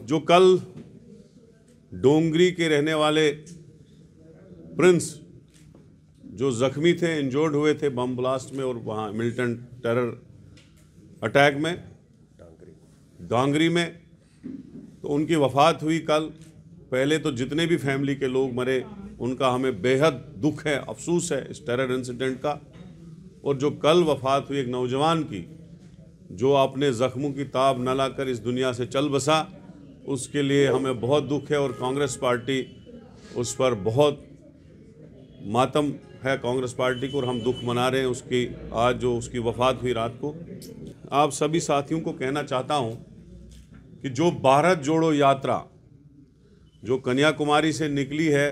जो कल डोंगरी के रहने वाले प्रिंस जो जख्मी थे, इंजर्ड हुए थे बम ब्लास्ट में और वहाँ मिलिटेंट टेरर अटैक में डांगरी में, तो उनकी वफ़ात हुई कल। पहले तो जितने भी फैमिली के लोग मरे उनका हमें बेहद दुख है, अफसोस है इस टेरर इंसिडेंट का। और जो कल वफ़ात हुई एक नौजवान की जो अपने ज़ख्मों की ताब न लाकर इस दुनिया से चल बसा, उसके लिए हमें बहुत दुख है और कांग्रेस पार्टी उस पर बहुत मातम है कांग्रेस पार्टी को, और हम दुख मना रहे हैं उसकी आज जो उसकी वफ़ात हुई रात को। आप सभी साथियों को कहना चाहता हूं कि जो भारत जोड़ो यात्रा जो कन्याकुमारी से निकली है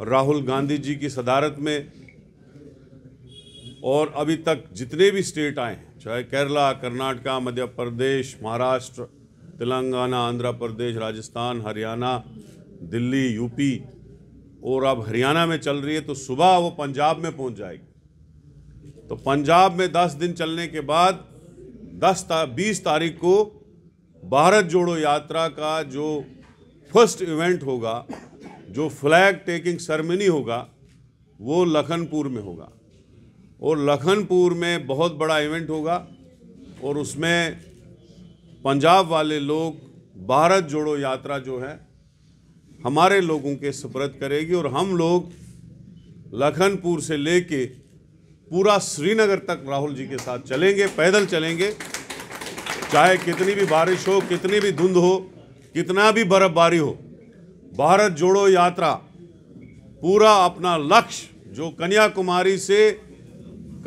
राहुल गांधी जी की सदारत में, और अभी तक जितने भी स्टेट आए हैं, चाहे केरला, कर्नाटका, मध्य प्रदेश, महाराष्ट्र, तेलंगाना, आंध्र प्रदेश, राजस्थान, हरियाणा, दिल्ली, यूपी, और अब हरियाणा में चल रही है, तो सुबह वो पंजाब में पहुंच जाएगी। तो पंजाब में 10 दिन चलने के बाद 20 तारीख को भारत जोड़ो यात्रा का जो फर्स्ट इवेंट होगा, जो फ्लैग टेकिंग सेरेमनी होगा, वो लखनपुर में होगा। और लखनपुर में बहुत बड़ा इवेंट होगा और उसमें पंजाब वाले लोग भारत जोड़ो यात्रा जो है हमारे लोगों के सुपुर्द करेगी, और हम लोग लखनपुर से लेके पूरा श्रीनगर तक राहुल जी के साथ चलेंगे, पैदल चलेंगे, चाहे कितनी भी बारिश हो, कितनी भी धुंध हो, कितना भी बर्फबारी हो। भारत जोड़ो यात्रा पूरा अपना लक्ष्य जो कन्याकुमारी से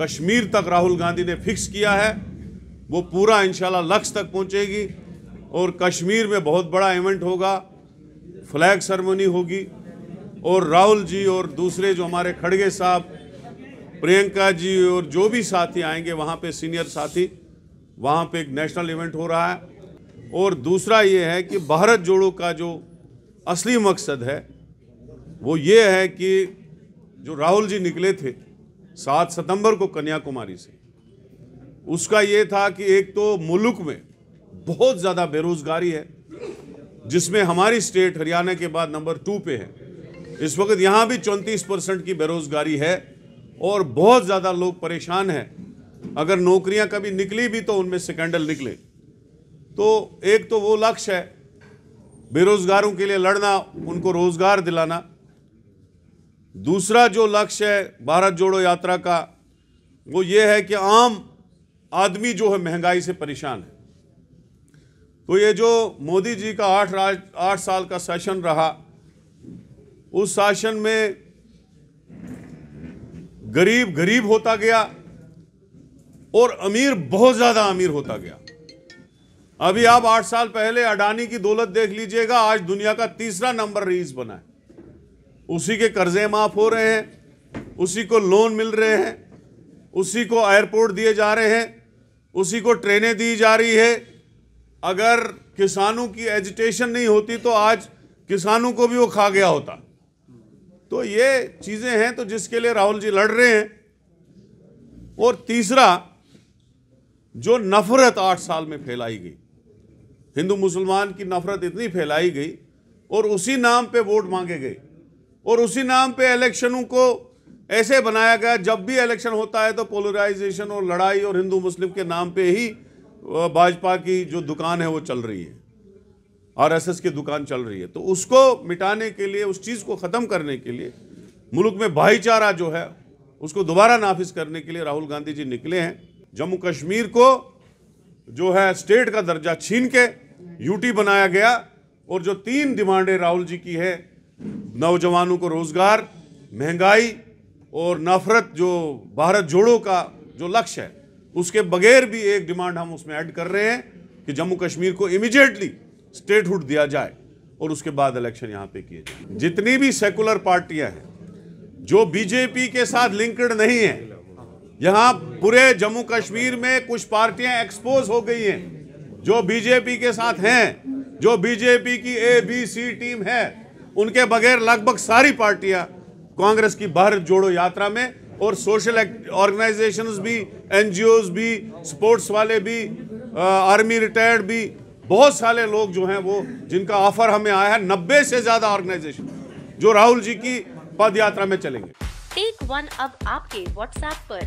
कश्मीर तक राहुल गांधी ने फिक्स किया है, वो पूरा इंशाल्लाह लक्ष्य तक पहुंचेगी। और कश्मीर में बहुत बड़ा इवेंट होगा, फ्लैग सेरेमनी होगी, और राहुल जी और दूसरे जो हमारे खड़गे साहब, प्रियंका जी और जो भी साथी आएंगे वहाँ पे, सीनियर साथी, वहाँ पे एक नेशनल इवेंट हो रहा है। और दूसरा ये है कि भारत जोड़ो का जो असली मकसद है वो ये है कि जो राहुल जी निकले थे 7 सितंबर को कन्याकुमारी से, उसका ये था कि एक तो मुल्क में बहुत ज़्यादा बेरोज़गारी है, जिसमें हमारी स्टेट हरियाणा के बाद नंबर 2 पे है। इस वक्त यहाँ भी 34% की बेरोज़गारी है और बहुत ज़्यादा लोग परेशान हैं। अगर नौकरियाँ कभी निकली भी तो उनमें स्कैंडल निकले। तो एक तो वो लक्ष्य है बेरोज़गारों के लिए लड़ना, उनको रोज़गार दिलाना। दूसरा जो लक्ष्य है भारत जोड़ो यात्रा का वो ये है कि आम आदमी जो है महंगाई से परेशान है। तो ये जो मोदी जी का 8 साल का सेशन रहा, उस शासन में गरीब गरीब होता गया और अमीर बहुत ज्यादा अमीर होता गया। अभी आप 8 साल पहले अडानी की दौलत देख लीजिएगा, आज दुनिया का 3रा नंबर रईस बना है। उसी के कर्जे माफ हो रहे हैं, उसी को लोन मिल रहे हैं, उसी को एयरपोर्ट दिए जा रहे हैं, उसी को ट्रेनें दी जा रही है। अगर किसानों की एजिटेशन नहीं होती तो आज किसानों को भी वो खा गया होता। तो ये चीजें हैं तो जिसके लिए राहुल जी लड़ रहे हैं। और तीसरा जो नफरत 8 साल में फैलाई गई, हिंदू मुसलमान की नफरत इतनी फैलाई गई और उसी नाम पे वोट मांगे गए और उसी नाम पे इलेक्शनों को ऐसे बनाया गया, जब भी इलेक्शन होता है तो पोलराइजेशन और लड़ाई और हिंदू मुस्लिम के नाम पे ही भाजपा की जो दुकान है वो चल रही है, आरएसएस की दुकान चल रही है। तो उसको मिटाने के लिए, उस चीज़ को ख़त्म करने के लिए, मुल्क में भाईचारा जो है उसको दोबारा नाफिज करने के लिए राहुल गांधी जी निकले हैं। जम्मू कश्मीर को जो है स्टेट का दर्जा छीन के यूटी बनाया गया और जो 3 डिमांडें राहुल जी की है, नौजवानों को रोजगार, महंगाई और नफरत, जो भारत जोड़ो का जो लक्ष्य है, उसके बगैर भी एक डिमांड हम उसमें ऐड कर रहे हैं कि जम्मू कश्मीर को इमीडिएटली स्टेटहुड दिया जाए और उसके बाद इलेक्शन यहाँ पे किए जाए। जितनी भी सेकुलर पार्टियां हैं जो बीजेपी के साथ लिंक्ड नहीं है, यहाँ पूरे जम्मू कश्मीर में कुछ पार्टियां एक्सपोज हो गई हैं जो बीजेपी के साथ हैं, जो बीजेपी की ABC टीम है, उनके बगैर लगभग सारी पार्टियां कांग्रेस की भारत जोड़ो यात्रा में और सोशल ऑर्गेनाइजेशंस भी, एनजीओज भी, स्पोर्ट्स वाले भी, आर्मी रिटायर्ड भी, बहुत सारे लोग जो हैं वो जिनका ऑफर हमें आया है, 90 से ज्यादा ऑर्गेनाइजेशन जो राहुल जी की पद यात्रा में चलेंगे। टेक वन अब आपके व्हाट्सएप पर।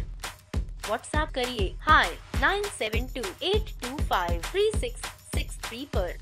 व्हाट्सएप करिए हाय 9728253663 पर।